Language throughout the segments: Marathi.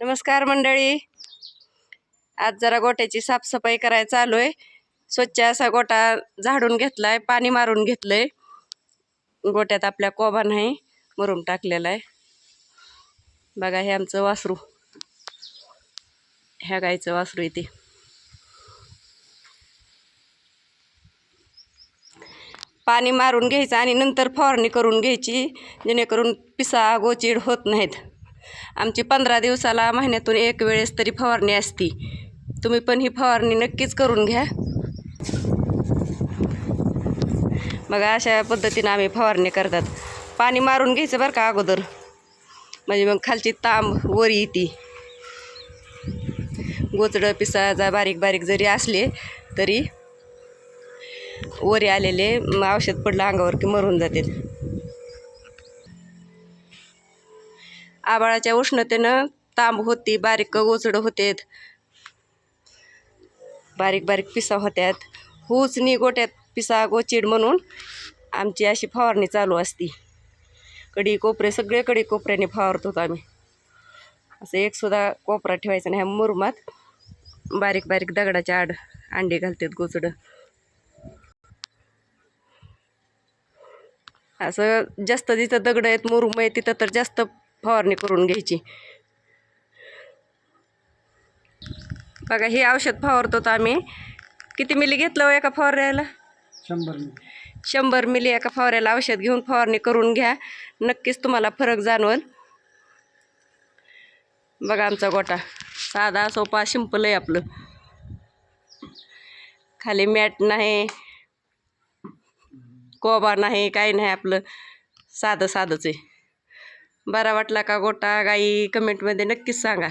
नमस्कार मंडळी. आज जरा गोट्याची साफसफाई करायला चालू आहे. स्वच्छ असा गोटा झाडून घेतलाय, पाणी मारून घेतलंय. गोट्यात आपल्या कोबा नाही, मुरुम टाकलेला आहे. बघा हे आमचं वासरू, ह्या गाईचं वासरू इथे. पाणी मारून घ्यायचं आणि नंतर फवारणी करून घ्यायची, जेणेकरून पिसा गोचीड होत नाहीत. आमची 15 दिवसाला महिन्यातून एक वेळेस तरी फवारणी असती. तुम्ही पण ही फवारणी नक्कीच करून घ्या. बघा अशा पद्धतीनं आम्ही फवारणी करतात. पाणी मारून घ्यायचं बरं का अगोदर, म्हणजे मग खालची तांब वरी येते. गोचडं पिसा बारीक बारीक जरी असले तरी वरी आलेले औषध पडलं अंगावर की मरून जाते. आबाळाच्या उष्णतेनं तांब होती, बारीक गोचडं होतेत, बारीक बारीक पिसा होत्यात. हुचनी गोट्यात पिसा गोचीड म्हणून आमची अशी फवारणी चालू असती. कडी कोपरे सगळे कडी कोपऱ्याने फवारत होतो आम्ही. असं एक सुद्धा कोपरा ठेवायचा नाही. ह्या मुरुमात बारीक बारीक दगडाच्या आड अंडे घालतात गोचडं. असं जास्त जिथं दगड आहेत, मुरुम आहे, तिथं तर जास्त फवारणी करून घ्यायची. बघा हे औषध फवारतो आम्ही. किती मिली घेतलं हो एका फवाऱ्याला? 100 मिली एका फवाऱ्याला औषध घेऊन फवारणी करून घ्या. नक्कीच तुम्हाला फरक जाणवल. बघा आमचा गोटा साधा सोपा सिंपल आहे आपलं. खाली मॅट नाही, कोबा नाही, काही नाही, आपलं साधं साधंच आहे. बरा वाटला का गोटा गाई कमेंटमध्ये नक्कीच सांगा.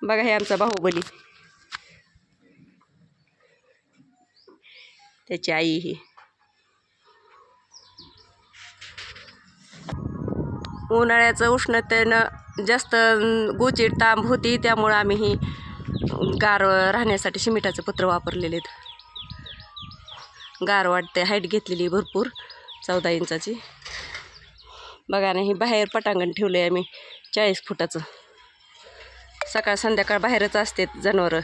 बघा हे आमचा बाहुबली, त्याची आई ही. उन्हाळ्याचं उष्णतेनं जास्त गोचीड तांब होती, त्यामुळं आम्ही ही गार राहण्यासाठी सिमेंटाचं पत्र वापरलेले आहेत. गार वाटते. हाईट घेतलेली भरपूर, 14 इंचाची. बघा ना, ही बाहेर पटांगण ठेवलं आहे आम्ही 40 फुटाचं. सकाळ संध्याकाळ बाहेरच असते जनावरं.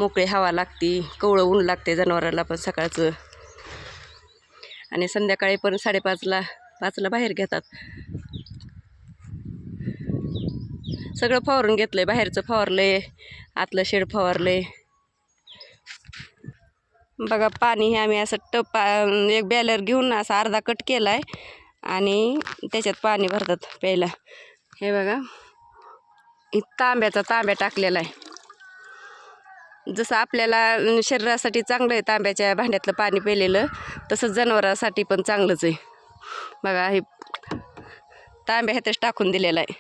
मोकळी हवा लागते, कवळं ऊन लागते जनावराला पण सकाळचं, आणि संध्याकाळी पण 5:30ला बाहेर घेतात. सगळं फवारून घेतलंय. बाहेरचं फवारलंय, आतलं शेड फवारलंय. बघा पाणी हे आम्ही असं एक बॅलर घेऊन असा अर्धा कट केला आहे आणि त्याच्यात पाणी भरतात प्यायला. हे बघा तांब्या टाकलेला आहे. जसं आपल्याला शरीरासाठी चांगलं आहे तांब्याच्या भांड्यातलं पाणी प्यायलेलं, तसं जनावरासाठी पण चांगलंच आहे. बघा हे तांब्या ह्यातच टाकून दिलेला आहे.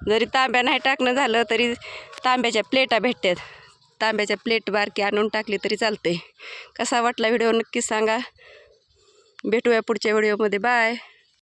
जरी तांब्या नाही टाकणं झालं तरी तांब्याच्या प्लेटा भेटतात. तांब्याच्या प्लेट बारकी आणून टाकली तरी चालते. कसा वाटला व्हिडिओ नक्कीच सांगा. भेटूया पुढच्या व्हिडिओमध्ये. बाय.